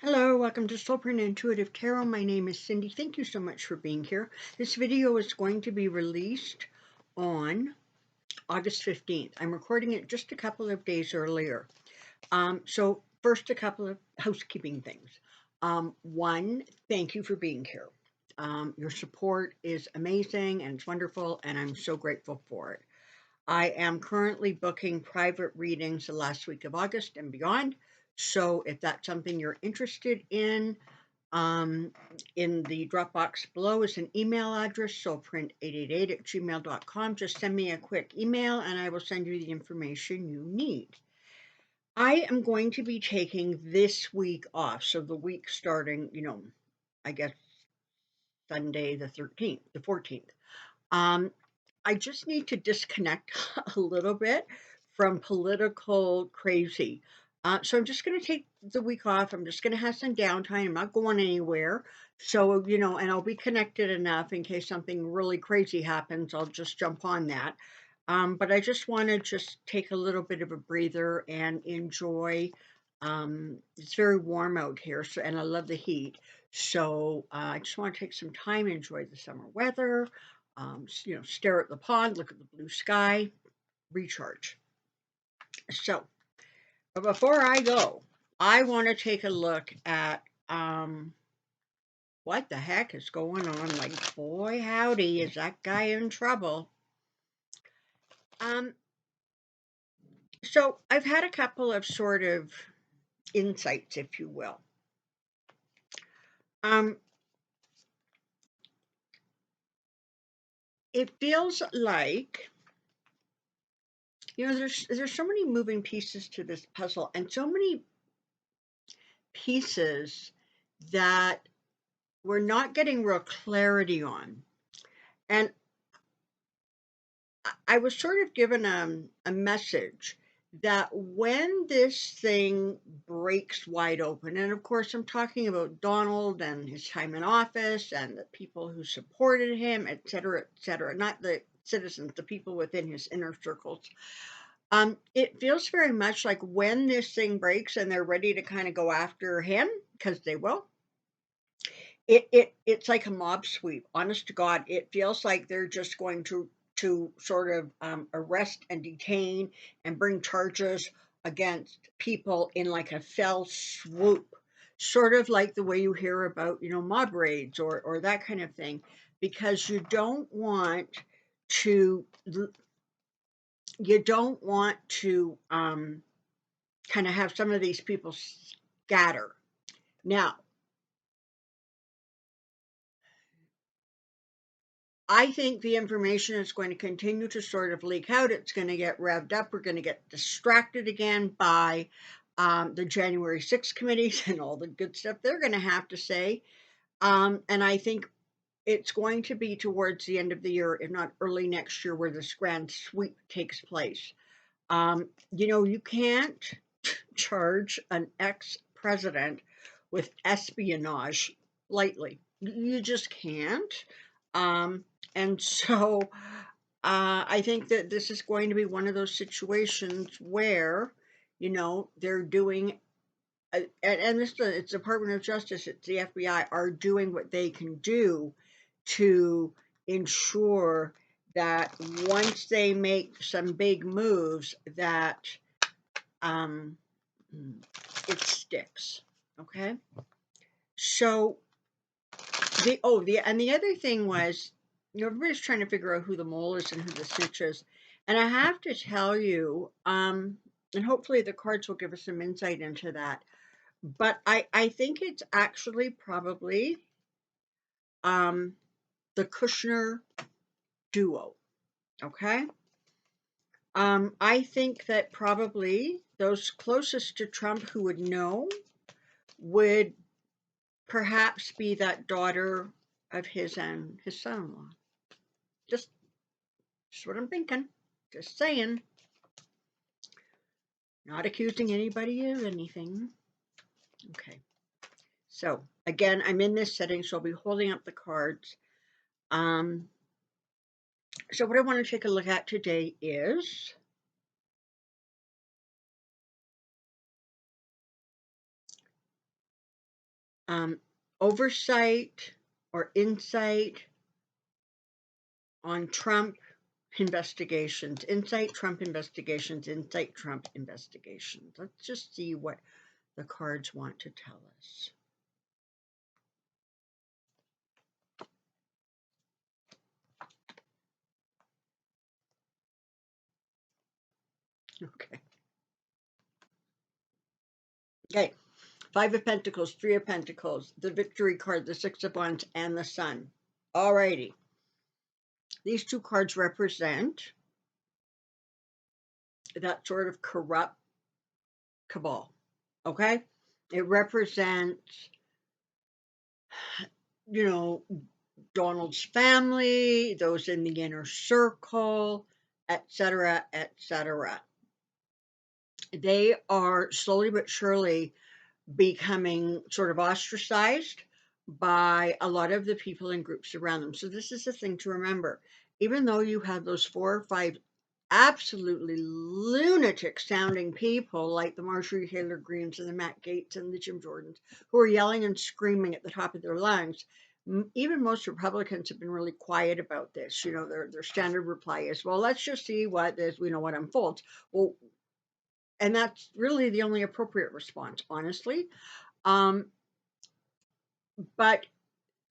Hello, welcome to Soulprint Intuitive Tarot. My name is Cindy. Thank you so much for being here. This video is going to be released on August 15th. I'm recording it just a couple of days earlier. So first, a couple of housekeeping things. One, thank you for being here. Your support is amazing and it's wonderful, and I'm so grateful for it. I am currently booking private readings the last week of August and beyond. So if that's something you're interested um, in the Dropbox below is an email address, soulprint888@gmail.com. Just send me a quick email and I will send you the information you need. I am going to be taking this week off. So the week starting, I guess Sunday the 13th, the 14th. I just need to disconnect a little bit from political crazy. So I'm just going to take the week off. I'm just going to have some downtime. I'm not going anywhere. So, and I'll be connected enough in case something really crazy happens. I'll just jump on that. But I just want to just take a little bit of a breather and enjoy. It's very warm out here, so and I love the heat. So I just want to take some time, enjoy the summer weather, stare at the pond, look at the blue sky, recharge. So, but before I go, I want to take a look at what the heck is going on. Like, boy, howdy, is that guy in trouble? So I've had a couple of sort of insights, if you will. It feels like there's so many moving pieces to this puzzle, and so many pieces that we're not getting real clarity on. And I was sort of given a message that when this thing breaks wide open, and of course I'm talking about Donald and his time in office and the people who supported him, et cetera, not the citizens, the people within his inner circles. It feels very much like when this thing breaks and they're ready to kind of go after him, because they will, it's like a mob sweep. Honest to God, it feels like they're just going to sort of arrest and detain and bring charges against people in like a fell swoop, sort of like the way you hear about mob raids or that kind of thing, because to you don't want to kind of have some of these people scatter. Now, I think the information is going to continue to sort of leak out. It's going to get revved up. We're going to get distracted again by the January 6th committees and all the good stuff they're going to have to say. And I think it's going to be towards the end of the year, if not early next year, where this grand sweep takes place. You can't charge an ex-president with espionage lightly. You just can't. Um, and so I think that this is going to be one of those situations where, they're doing, and this it's Department of Justice, it's the FBI, are doing what they can do to ensure that once they make some big moves, that um, it sticks. Okay. So the other thing was, everybody's trying to figure out who the mole is and who the snitch is, and I have to tell you, and hopefully the cards will give us some insight into that. But I think it's actually probably the Kushner duo. Okay. I think that probably those closest to Trump who would know would perhaps be that daughter of his and his son-in-law. Just what I'm thinking. Just saying. Not accusing anybody of anything. Okay. So again, I'm in this setting, so I'll be holding up the cards. So what I want to take a look at today is oversight or insight on Trump investigations. Insight Trump investigations. Insight Trump investigations. Let's just see what the cards want to tell us. Okay. Okay. Five of Pentacles, Three of Pentacles, the Victory card, the Six of Wands, and the Sun. Alrighty. These two cards represent that sort of corrupt cabal. Okay? It represents, you know, Donald's family, those in the inner circle, etc., etc. They are slowly but surely becoming sort of ostracized by a lot of the people and groups around them. So this is the thing to remember. Even though you have those 4 or 5 absolutely lunatic sounding people like the Marjorie Taylor Greens and the Matt Gaetz and the Jim Jordans who are yelling and screaming at the top of their lungs, even most Republicans have been really quiet about this. You know, their standard reply is, well, let's just see what this, what unfolds. Well, and that's really the only appropriate response, honestly. Um, but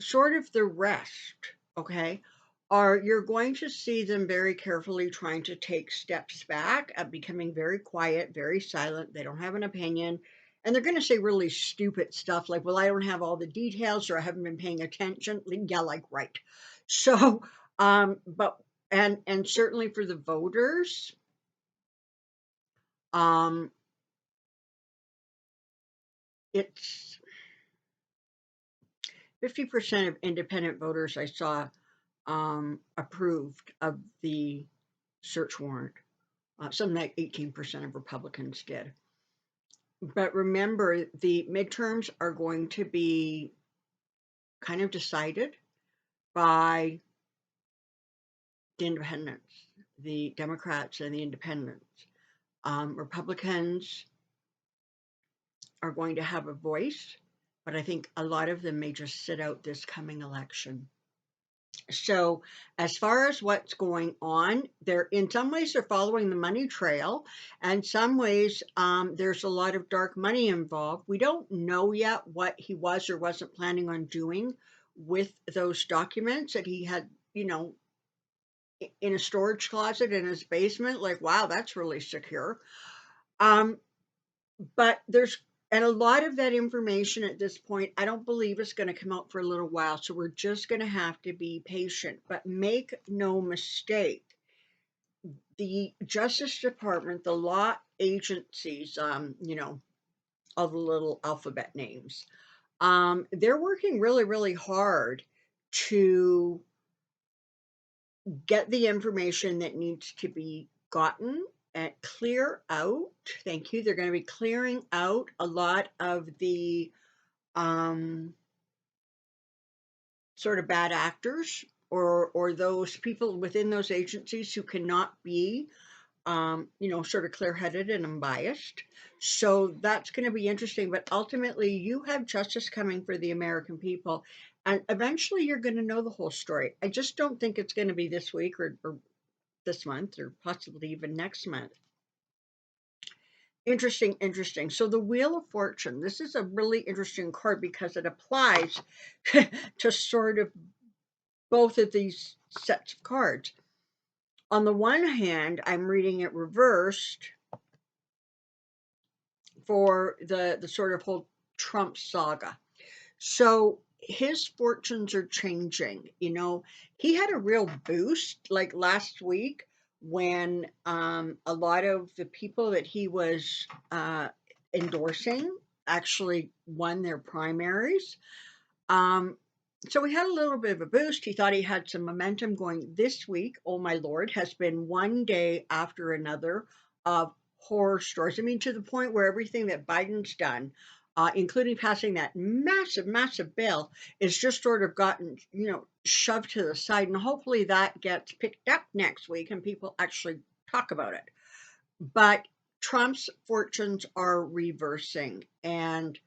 sort of the rest, okay, you're going to see them very carefully trying to take steps back, becoming very quiet, very silent. They don't have an opinion. And they're going to say really stupid stuff like, well, I don't have all the details or I haven't been paying attention. Yeah, like, right. So, but, and certainly for the voters, um, it's 50% of independent voters I saw approved of the search warrant. Something like 18% of Republicans did. But remember, the midterms are going to be kind of decided by the independents, the Democrats and the independents. Republicans are going to have a voice, but I think a lot of them may just sit out this coming election. So as far as what's going on, they're in some ways they're following the money trail, and some ways there's a lot of dark money involved. We don't know yet what he was or wasn't planning on doing with those documents that he had, in a storage closet in his basement. Like, wow, that's really secure. But and a lot of that information at this point, I don't believe is going to come out for a little while. So we're just going to have to be patient. But make no mistake, the Justice Department, the law agencies, all the little alphabet names, they're working really, really hard to get the information that needs to be gotten and clear out. Thank you. They're going to be clearing out a lot of the sort of bad actors or those people within those agencies who cannot be sort of clear-headed and unbiased. So that's going to be interesting. But ultimately, you have justice coming for the American people, and eventually you're going to know the whole story. I just don't think it's going to be this week or this month or possibly even next month. Interesting. So the Wheel of Fortune, this is a really interesting card because it applies to sort of both of these sets of cards. On the one hand, I'm reading it reversed for the sort of whole Trump saga. So his fortunes are changing. He had a real boost like last week when a lot of the people that he was endorsing actually won their primaries. So he had a little bit of a boost. He thought he had some momentum going. This week, oh my Lord, has been one day after another of horror stories. I mean, to the point where everything that Biden's done, including passing that massive, massive bill, is just sort of gotten, shoved to the side. And hopefully that gets picked up next week and people actually talk about it. But Trump's fortunes are reversing. And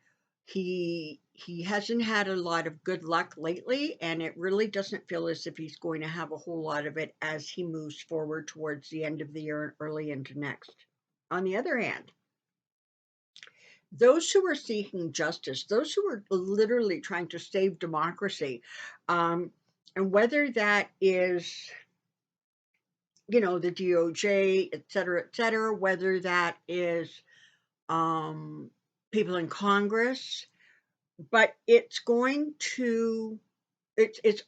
He hasn't had a lot of good luck lately, and it really doesn't feel as if he's going to have a whole lot of it as he moves forward towards the end of the year and early into next. On the other hand, those who are seeking justice, those who are literally trying to save democracy, um, and whether that is, the DOJ, et cetera, whether that is um, people in Congress, but it's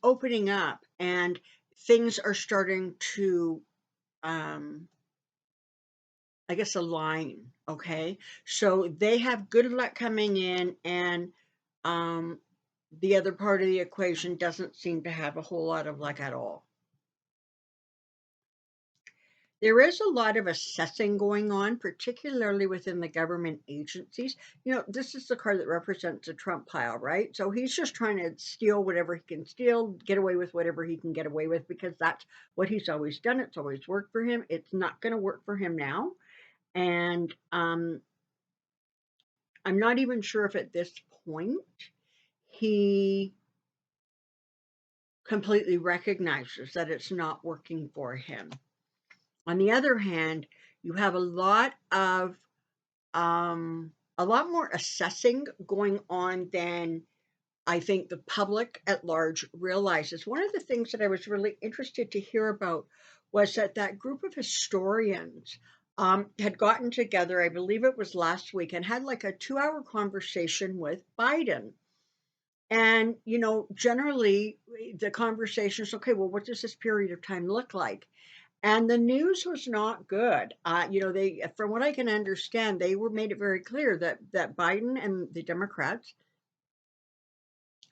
opening up, and things are starting to, um, I guess, align. Okay, so they have good luck coming in, and um, the other part of the equation doesn't seem to have a whole lot of luck at all. There is a lot of assessing going on, particularly within the government agencies. This is the card that represents the Trump pile, right? So he's just trying to steal whatever he can steal, get away with whatever he can get away with, because that's what he's always done. It's always worked for him. It's not going to work for him now. And I'm not even sure if at this point he completely recognizes that it's not working for him. On the other hand, you have a lot more assessing going on than I think the public at large realizes. One of the things that I was really interested to hear about was that group of historians had gotten together, I believe it was last week, and had like a 2-hour conversation with Biden. And, generally the conversation is, okay, well, what does this period of time look like? And the news was not good. They, from what I can understand, they were made it very clear that Biden and the Democrats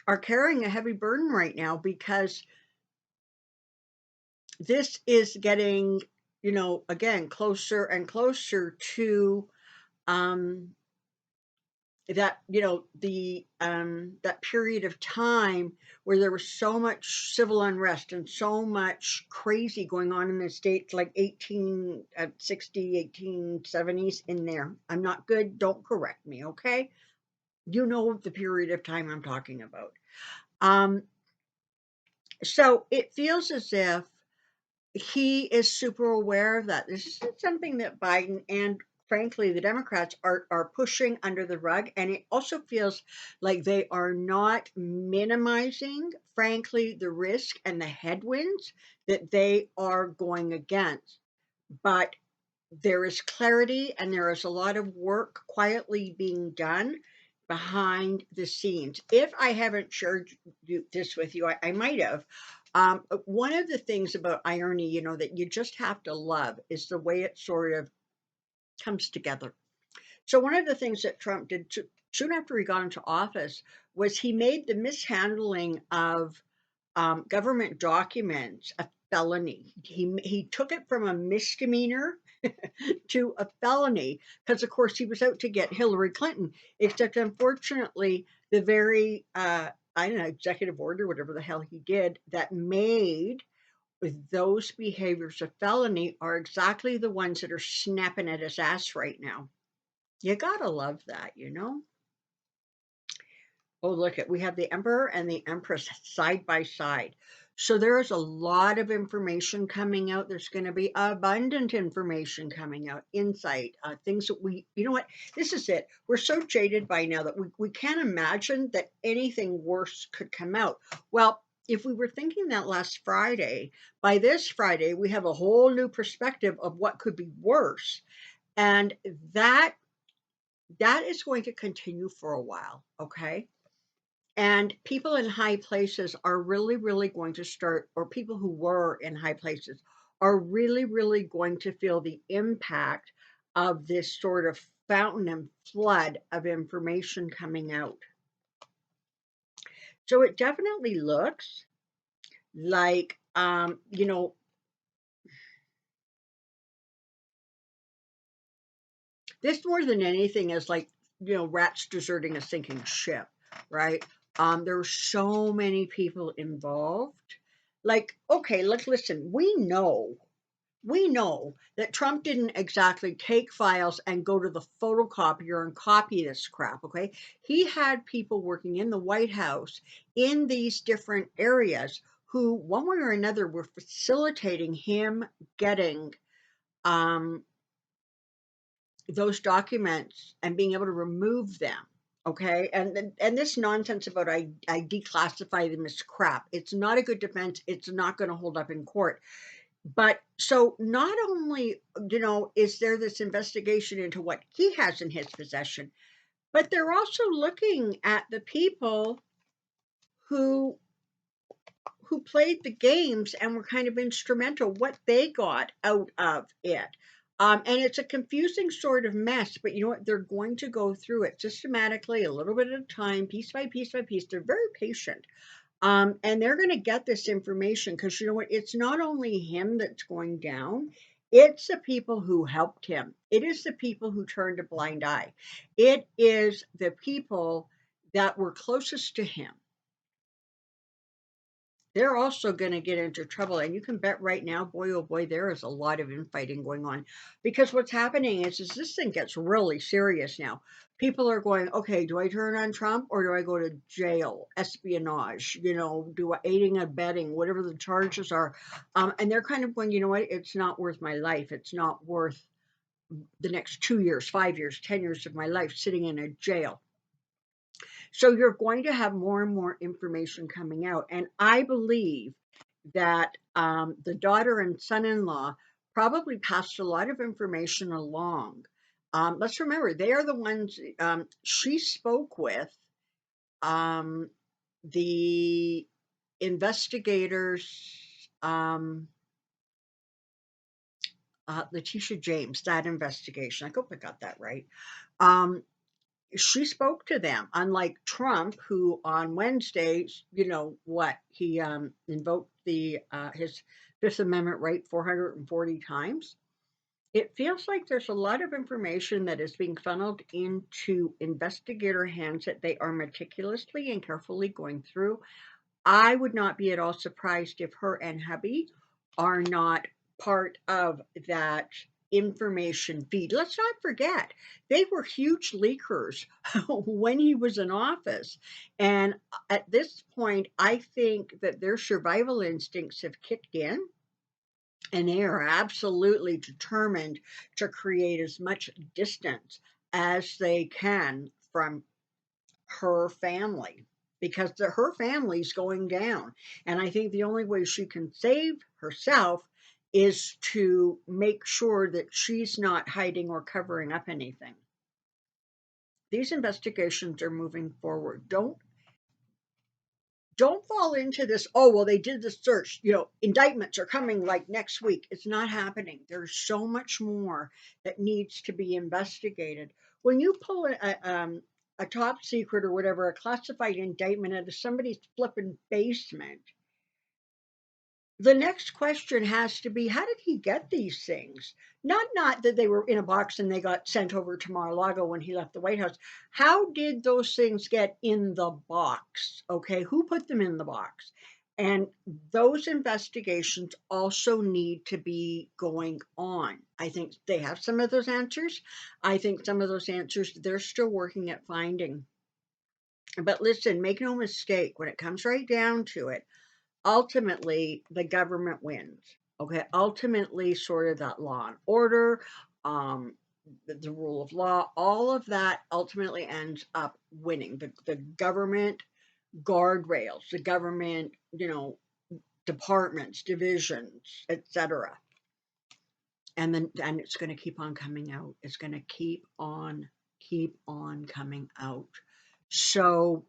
are carrying a heavy burden right now, because this is getting, again, closer and closer to um, that period of time where there was so much civil unrest and so much crazy going on in the states, like 1860, 1870s in there. I'm not good, don't correct me, okay? You know the period of time I'm talking about. So it feels as if he is super aware of that. This is something that Biden and, frankly, the Democrats are pushing under the rug. And it also feels like they are not minimizing, frankly, the risk and the headwinds that they are going against. But there is clarity, and there is a lot of work quietly being done behind the scenes. If I haven't shared this with you, I might have. One of the things about irony, that you just have to love, is the way it sort of comes together. So one of the things that Trump did soon after he got into office was he made the mishandling of government documents a felony. He took it from a misdemeanor to a felony, because, of course, he was out to get Hillary Clinton. Except, unfortunately, the very, I don't know, executive order, whatever the hell he did, that made those behaviors a felony are exactly the ones that are snapping at his ass right now. You gotta love that. Oh, look at, we have the Emperor and the Empress side by side. So there is a lot of information coming out. There's going to be abundant information coming out, insight, things that you know what, this is it. We're so jaded by now that we can't imagine that anything worse could come out. Well, if we were thinking that last Friday, by this Friday, we have a whole new perspective of what could be worse. And that is going to continue for a while, okay? And people in high places are really, really going to start, or people who were in high places are really, really going to feel the impact of this sort of fountain and flood of information coming out. So it definitely looks like, this more than anything is like, rats deserting a sinking ship, right? There were so many people involved. Like, okay, listen, we know we know that Trump didn't exactly take files and go to the photocopier and copy this crap, okay? He had people working in the White House in these different areas who, one way or another, were facilitating him getting um, those documents and being able to remove them. Okay, and this nonsense about I declassify them as crap. It's not a good defense. It's not going to hold up in court. But so not only, is there this investigation into what he has in his possession, but they're also looking at the people who played the games and were kind of instrumental, what they got out of it. And it's a confusing sort of mess, but you know what? They're going to go through it systematically, a little bit at a time, piece by piece by piece. They're very patient. And they're going to get this information because you know what? It's not only him that's going down, it's the people who helped him. It is the people who turned a blind eye. It is the people that were closest to him. They're also going to get into trouble. And you can bet right now, boy, oh boy, there is a lot of infighting going on. Because what's happening is this thing gets really serious now. People are going, okay, do I turn on Trump or do I go to jail, espionage, do aiding and abetting, whatever the charges are. And they're kind of going, you know what, it's not worth my life. It's not worth the next 2 years, 5 years, 10 years of my life sitting in a jail. So you're going to have more and more information coming out. And I believe that the daughter and son-in-law probably passed a lot of information along. Let's remember, they are the ones she spoke with um, the investigators, Letitia James, that investigation. I hope I got that right. Um, she spoke to them, unlike Trump, who on Wednesday, he invoked the his Fifth Amendment right 440 times. It feels like there's a lot of information that is being funneled into investigator hands that they are meticulously and carefully going through. I would not be at all surprised if her and hubby are not part of that information feed. Let's not forget, they were huge leakers when he was in office. And at this point, I think that their survival instincts have kicked in and they are absolutely determined to create as much distance as they can from her family because her family's going down. And I think the only way she can save herself is to make sure that she's not hiding or covering up anything. These investigations are moving forward. Don't fall into this, oh well, they did the search, indictments are coming like next week. It's not happening. There's so much more that needs to be investigated. When you pull a top secret or whatever, a classified indictment out of somebody's flipping basement, the next question has to be, how did he get these things? Not that they were in a box and they got sent over to Mar-a-Lago when he left the White House. How did those things get in the box? Okay, who put them in the box? And those investigations also need to be going on. I think they have some of those answers. I think some of those answers they're still working at finding. But listen, make no mistake, when it comes right down to it, ultimately the government wins. Okay, ultimately, sort of that law and order, the rule of law, all of that ultimately ends up winning. The government guardrails, the government, departments, divisions, etc. And it's going to keep on coming out. It's going to keep on coming out. So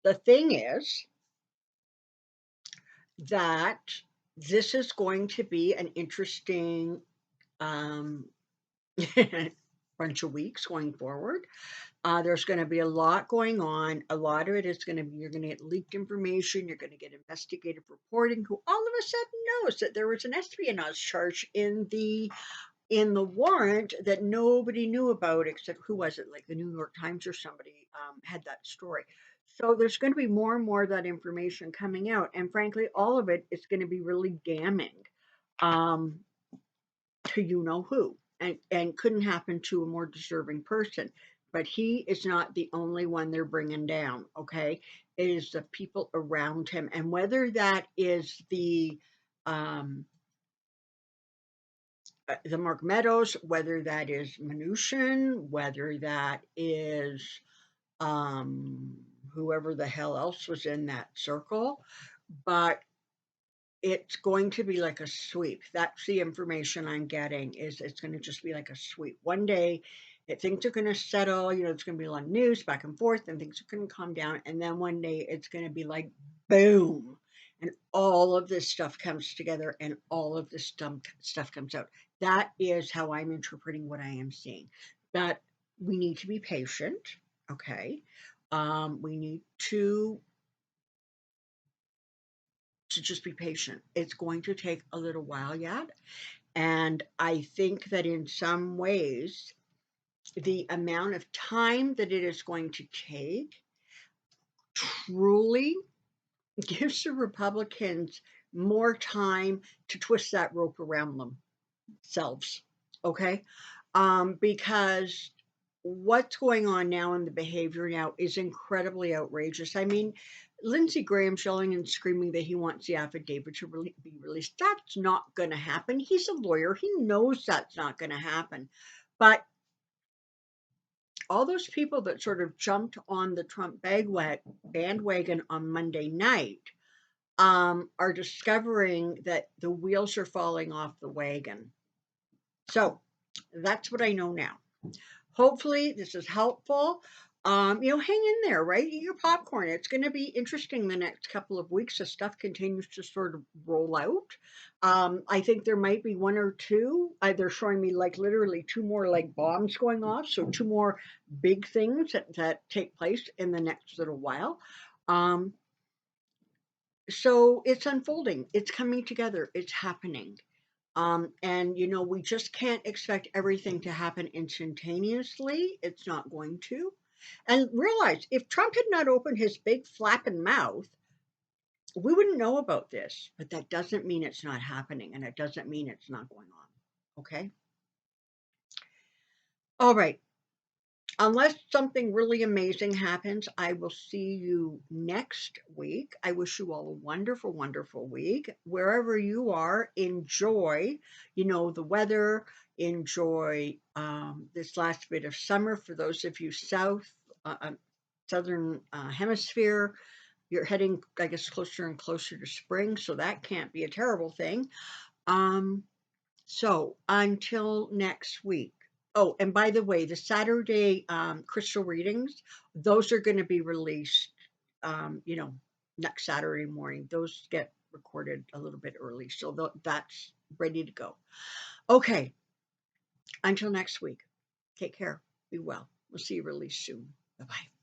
the thing is that this is going to be an interesting um, bunch of weeks going forward. There's going to be a lot going on. A lot of it is going to be, you're going to get leaked information. You're going to get investigative reporting who all of a sudden knows that there was an espionage charge in the warrant that nobody knew about except who was it, like the New York Times or somebody had that story. So there's going to be more and more of that information coming out, and frankly, all of it is going to be really damning. Um, to you know who, and couldn't happen to a more deserving person. But he is not the only one they're bringing down. Okay, it is the people around him, and whether that is um, the Mark Meadows, whether that is Mnuchin, whether that is um, whoever the hell else was in that circle, but it's going to be like a sweep. That's the information I'm getting, is it's going to just be like a sweep. One day, things are going to settle, it's going to be a lot of news back and forth, and things are going to calm down. And then one day it's going to be like, boom. And all of this stuff comes together and all of this stuff comes out. That is how I'm interpreting what I am seeing. But we need to be patient, okay? We need to just be patient. It's going to take a little while yet. And I think that in some ways, the amount of time that it is going to take truly gives the Republicans more time to twist that rope around themselves. Okay? Because what's going on now in the behavior now is incredibly outrageous. I mean, Lindsey Graham yelling and screaming that he wants the affidavit to be released. That's not going to happen. He's a lawyer. He knows that's not going to happen. But all those people that sort of jumped on the Trump bandwagon on Monday night are discovering that the wheels are falling off the wagon. So that's what I know now. Hopefully, this is helpful. Hang in there, right? Eat your popcorn. It's going to be interesting the next couple of weeks as stuff continues to sort of roll out. I think there might be one or two. They're showing me like literally two more like bombs going off. So two more big things that take place in the next little while. Um, so it's unfolding. It's coming together. It's happening. And we just can't expect everything to happen instantaneously. It's not going to. And realize if Trump had not opened his big flapping mouth, we wouldn't know about this. But that doesn't mean it's not happening, and it doesn't mean it's not going on. Okay. All right. Unless something really amazing happens, I will see you next week. I wish you all a wonderful, wonderful week. Wherever you are, enjoy, the weather, enjoy this last bit of summer. For those of you southern hemisphere, you're heading, I guess, closer and closer to spring, so that can't be a terrible thing. So until next week. Oh, and by the way, the Saturday crystal readings, those are going to be released, next Saturday morning. Those get recorded a little bit early, so that's ready to go. Okay, until next week. Take care. Be well. We'll see you really soon. Bye bye.